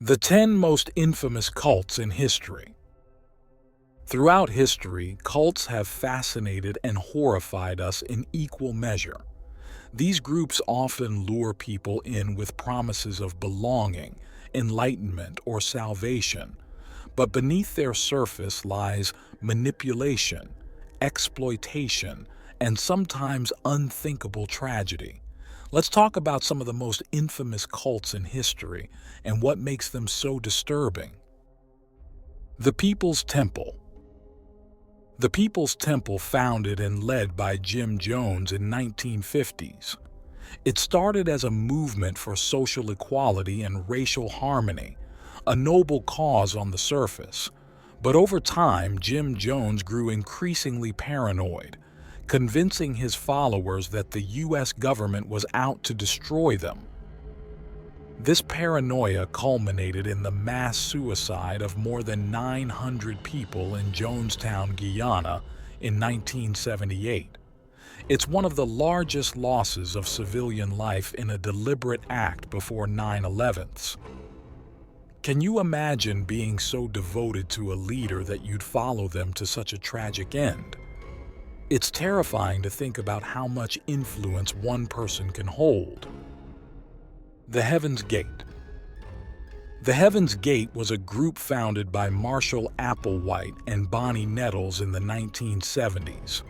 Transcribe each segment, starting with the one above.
The 10 most infamous cults in history. Throughout history, cults have fascinated and horrified us in equal measure. These groups often lure people in with promises of belonging, enlightenment, or salvation, but beneath their surface lies manipulation, exploitation, and sometimes unthinkable tragedy. Let's talk about some of the most infamous cults in history and what makes them so disturbing. The People's Temple. The People's Temple, founded and led by Jim Jones in 1950s. It started as a movement for social equality and racial harmony, a noble cause on the surface. But over time, Jim Jones grew increasingly paranoid, convincing his followers that the U.S. government was out to destroy them. This paranoia culminated in the mass suicide of more than 900 people in Jonestown, Guyana, in 1978. It's one of the largest losses of civilian life in a deliberate act before 9/11s. Can you imagine being so devoted to a leader that you'd follow them to such a tragic end? It's terrifying to think about how much influence one person can hold. The Heaven's Gate. The Heaven's Gate was a group founded by Marshall Applewhite and Bonnie Nettles in the 1970s.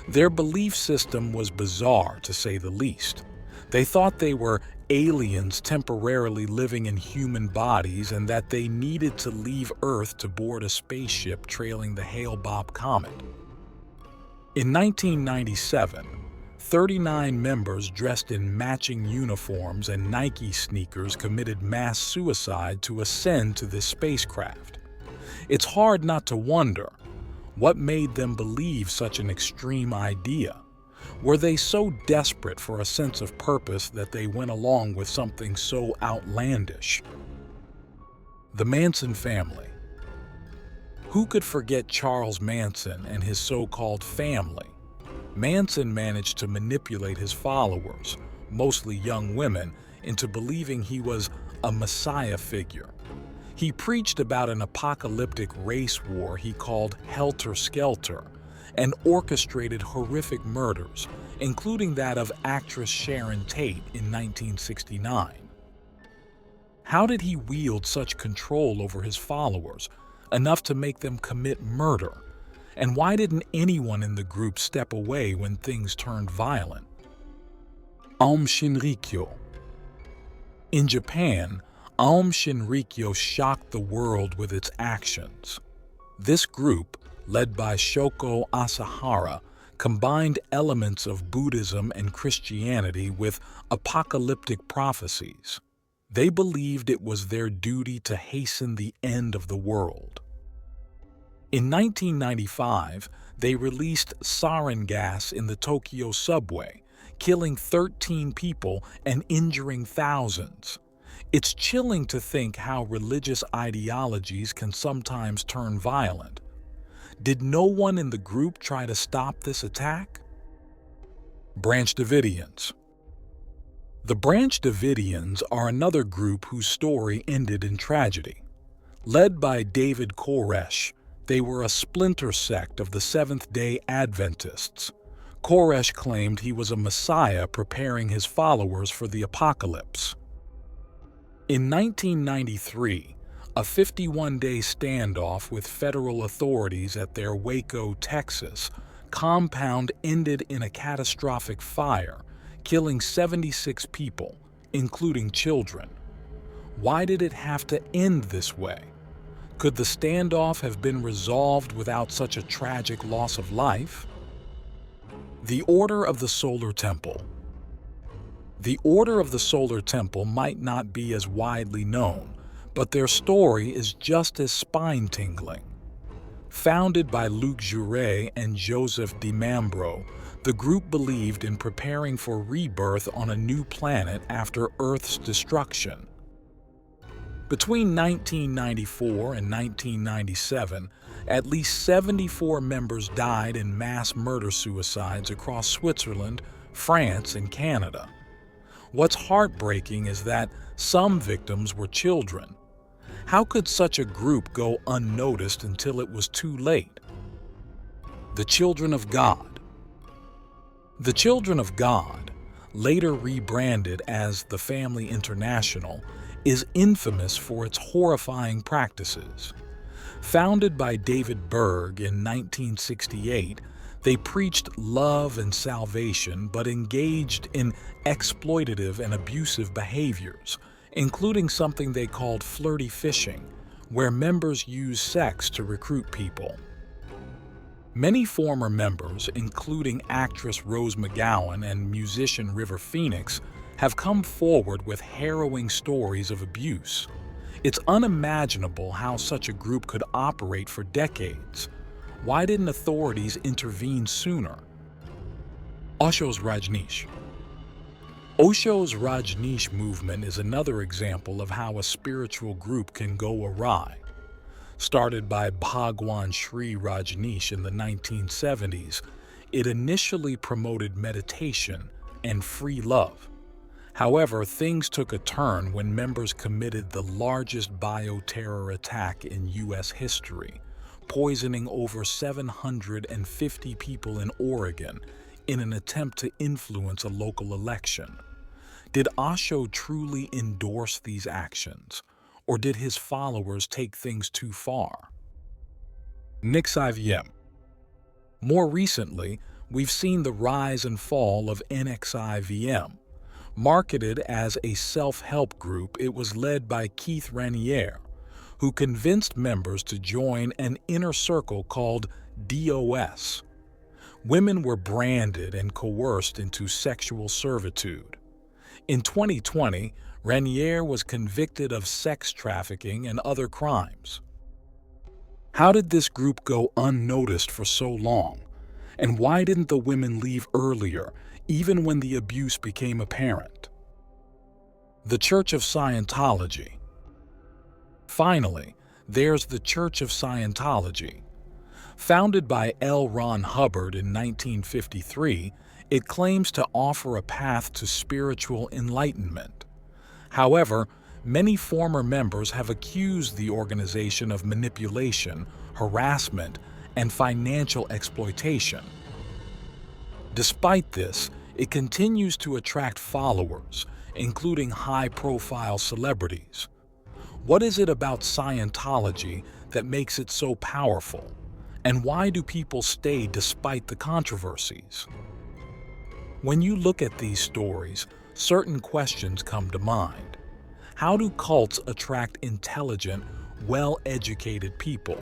Their belief system was bizarre, to say the least. They thought they were aliens temporarily living in human bodies and that they needed to leave Earth to board a spaceship trailing the Hale-Bopp comet. In 1997, 39 members dressed in matching uniforms and Nike sneakers committed mass suicide to ascend to this spacecraft. It's hard not to wonder, what made them believe such an extreme idea? Were they so desperate for a sense of purpose that they went along with something so outlandish? The Manson family. Who could forget Charles Manson and his so-called family? Manson managed to manipulate his followers, mostly young women, into believing he was a messiah figure. He preached about an apocalyptic race war he called Helter Skelter, and orchestrated horrific murders, including that of actress Sharon Tate in 1969. How did he wield such control over his followers, enough to make them commit murder? And why didn't anyone in the group step away when things turned violent? Aum Shinrikyo. In Japan, Aum Shinrikyo shocked the world with its actions. This group, led by Shoko Asahara, combined elements of Buddhism and Christianity with apocalyptic prophecies. They believed it was their duty to hasten the end of the world. In 1995, they released sarin gas in the Tokyo subway, killing 13 people and injuring thousands. It's chilling to think how religious ideologies can sometimes turn violent. Did no one in the group try to stop this attack? Branch Davidians. The Branch Davidians are another group whose story ended in tragedy. Led by David Koresh, they were a splinter sect of the Seventh-day Adventists. Koresh claimed he was a messiah preparing his followers for the apocalypse. In 1993, a 51-day standoff with federal authorities at their Waco, Texas, compound ended in a catastrophic fire, killing 76 people, including children. Why did it have to end this way? Could the standoff have been resolved without such a tragic loss of life? The Order of the Solar Temple. The Order of the Solar Temple might not be as widely known, but their story is just as spine-tingling. Founded by Luc Jouret and Joseph DiMambro, the group believed in preparing for rebirth on a new planet after Earth's destruction. Between 1994 and 1997, at least 74 members died in mass murder-suicides across Switzerland, France, and Canada. What's heartbreaking is that some victims were children. How could such a group go unnoticed until it was too late? The Children of God. The Children of God, later rebranded as the Family International, is infamous for its horrifying practices. Founded by David Berg in 1968, they preached love and salvation but engaged in exploitative and abusive behaviors, including something they called flirty fishing, where members use sex to recruit people. Many former members, including actress Rose McGowan and musician River Phoenix, have come forward with harrowing stories of abuse. It's unimaginable how such a group could operate for decades. Why didn't authorities intervene sooner? Osho's Rajneesh. Osho's Rajneesh movement is another example of how a spiritual group can go awry. Started by Bhagwan Sri Rajneesh in the 1970s, it initially promoted meditation and free love. However, things took a turn when members committed the largest bioterror attack in U.S. history, poisoning over 750 people in Oregon in an attempt to influence a local election. Did Osho truly endorse these actions, or did his followers take things too far? NXIVM. More recently, we've seen the rise and fall of NXIVM. Marketed as a self-help group, it was led by Keith Raniere, who convinced members to join an inner circle called DOS. Women were branded and coerced into sexual servitude. In 2020, Raniere was convicted of sex trafficking and other crimes. How did this group go unnoticed for so long? And why didn't the women leave earlier, even when the abuse became apparent? The Church of Scientology. Finally, there's the Church of Scientology. Founded by L. Ron Hubbard in 1953, it claims to offer a path to spiritual enlightenment. However, many former members have accused the organization of manipulation, harassment, and financial exploitation. Despite this, it continues to attract followers, including high-profile celebrities. What is it about Scientology that makes it so powerful? And why do people stay despite the controversies? When you look at these stories, certain questions come to mind. How do cults attract intelligent, well-educated people?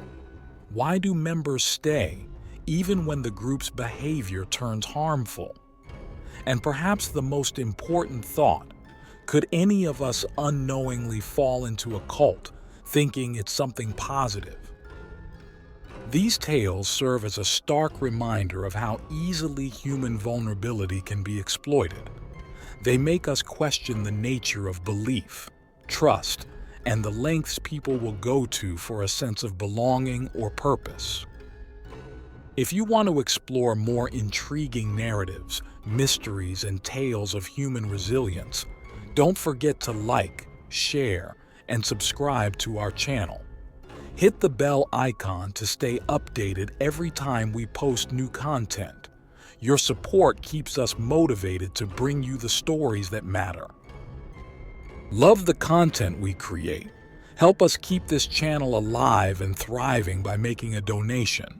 Why do members stay, even when the group's behavior turns harmful? And perhaps the most important thought, could any of us unknowingly fall into a cult, thinking it's something positive? These tales serve as a stark reminder of how easily human vulnerability can be exploited. They make us question the nature of belief, trust, and the lengths people will go to for a sense of belonging or purpose. If you want to explore more intriguing narratives, mysteries, and tales of human resilience, don't forget to like, share, and subscribe to our channel. Hit the bell icon to stay updated every time we post new content. Your support keeps us motivated to bring you the stories that matter. Love the content we create. Help us keep this channel alive and thriving by making a donation.